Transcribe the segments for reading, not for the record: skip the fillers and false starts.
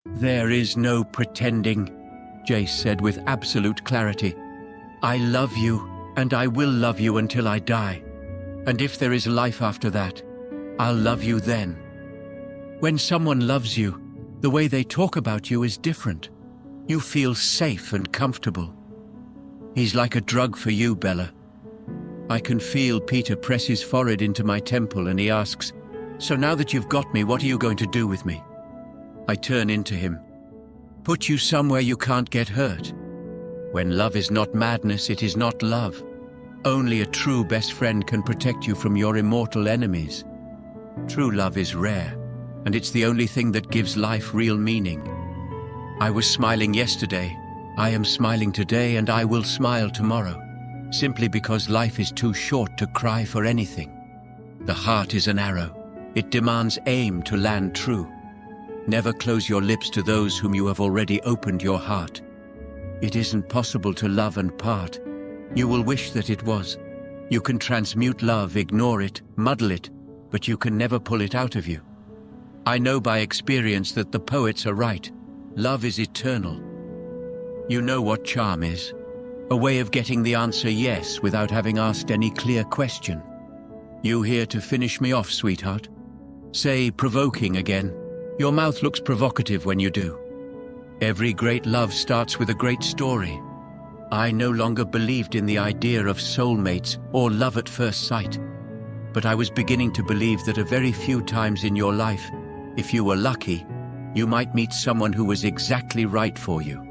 There is no pretending, Jace said with absolute clarity. I love you, and I will love you until I die. And if there is life after that, I'll love you then. When someone loves you, the way they talk about you is different. You feel safe and comfortable. He's like a drug for you, Bella. I can feel Peter press his forehead into my temple and he asks, "So now that you've got me, what are you going to do with me?" I turn into him. "Put you somewhere you can't get hurt." When love is not madness, it is not love. Only a true best friend can protect you from your immortal enemies. True love is rare, and it's the only thing that gives life real meaning. I was smiling yesterday, I am smiling today, and I will smile tomorrow, simply because life is too short to cry for anything. The heart is an arrow. It demands aim to land true. Never close your lips to those whom you have already opened your heart. It isn't possible to love and part. You will wish that it was. You can transmute love, ignore it, muddle it, but you can never pull it out of you. I know by experience that the poets are right. Love is eternal. You know what charm is. A way of getting the answer yes without having asked any clear question. You here to finish me off, sweetheart? Say provoking again. Your mouth looks provocative when you do. Every great love starts with a great story. I no longer believed in the idea of soulmates or love at first sight. But I was beginning to believe that a very few times in your life, if you were lucky, you might meet someone who was exactly right for you.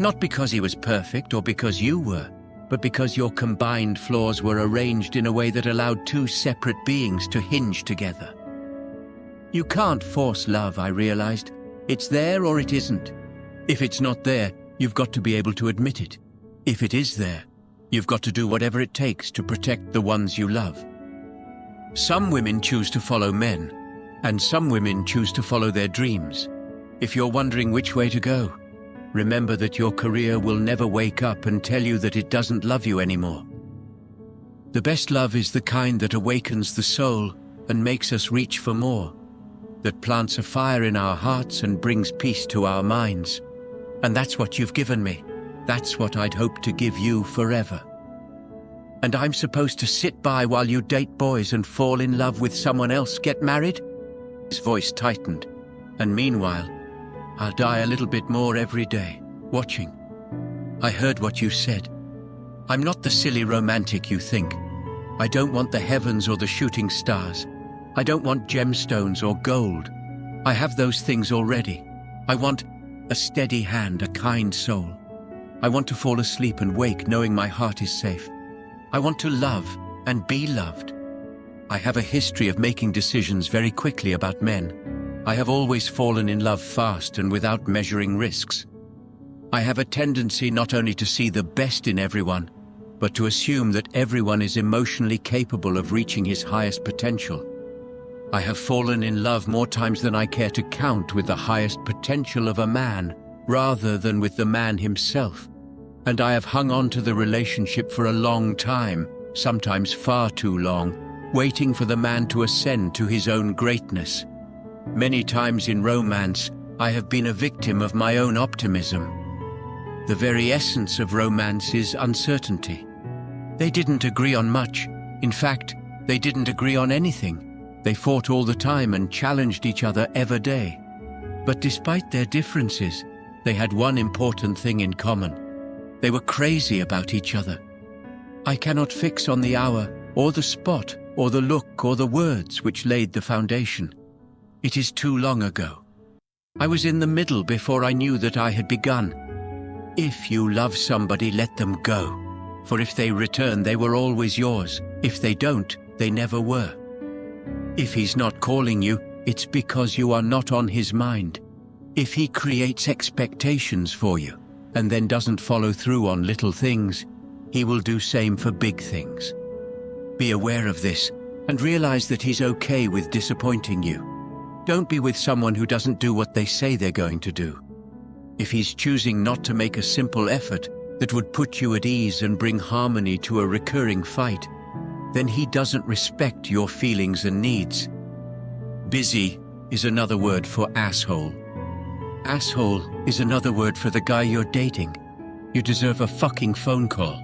Not because he was perfect or because you were, but because your combined flaws were arranged in a way that allowed two separate beings to hinge together. You can't force love, I realized. It's there or it isn't. If it's not there, you've got to be able to admit it. If it is there, you've got to do whatever it takes to protect the ones you love. Some women choose to follow men, and some women choose to follow their dreams. If you're wondering which way to go, remember that your career will never wake up and tell you that it doesn't love you anymore. The best love is the kind that awakens the soul and makes us reach for more, that plants a fire in our hearts and brings peace to our minds. And that's what you've given me. That's what I'd hoped to give you forever. And I'm supposed to sit by while you date boys and fall in love with someone else, get married? His voice tightened. And meanwhile, I'll die a little bit more every day, watching. I heard what you said. I'm not the silly romantic you think. I don't want the heavens or the shooting stars. I don't want gemstones or gold. I have those things already. I want a steady hand, a kind soul. I want to fall asleep and wake knowing my heart is safe. I want to love and be loved. I have a history of making decisions very quickly about men. I have always fallen in love fast and without measuring risks. I have a tendency not only to see the best in everyone, but to assume that everyone is emotionally capable of reaching his highest potential. I have fallen in love more times than I care to count with the highest potential of a man, rather than with the man himself. And I have hung on to the relationship for a long time, sometimes far too long, waiting for the man to ascend to his own greatness. Many times in romance, I have been a victim of my own optimism. The very essence of romance is uncertainty. They didn't agree on much. In fact, they didn't agree on anything. They fought all the time and challenged each other every day. But despite their differences, they had one important thing in common. They were crazy about each other. I cannot fix on the hour, or the spot, or the look, or the words which laid the foundation. It is too long ago. I was in the middle before I knew that I had begun. If you love somebody, let them go. For if they return, they were always yours. If they don't, they never were. If he's not calling you, it's because you are not on his mind. If he creates expectations for you, and then doesn't follow through on little things, he will do same for big things. Be aware of this, and realize that he's okay with disappointing you. Don't be with someone who doesn't do what they say they're going to do. If he's choosing not to make a simple effort that would put you at ease and bring harmony to a recurring fight, then he doesn't respect your feelings and needs. Busy is another word for asshole. Asshole is another word for the guy you're dating. You deserve a fucking phone call.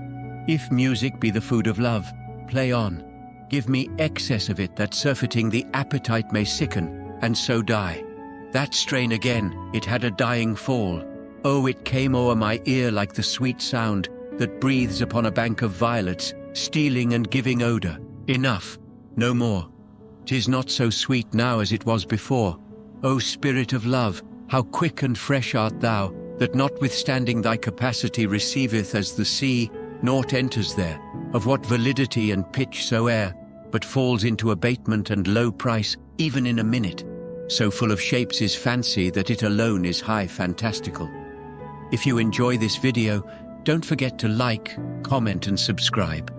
If music be the food of love, play on. Give me excess of it that surfeiting the appetite may sicken, and so die. That strain again, it had a dying fall. Oh, it came o'er my ear like the sweet sound that breathes upon a bank of violets, stealing and giving odor. Enough, no more. 'Tis not so sweet now as it was before. O spirit of love, how quick and fresh art thou, that notwithstanding thy capacity receiveth as the sea, naught enters there, of what validity and pitch soe'er, but falls into abatement and low price, even in a minute. So full of shapes is fancy that it alone is high fantastical. If you enjoy this video, don't forget to like, comment and subscribe.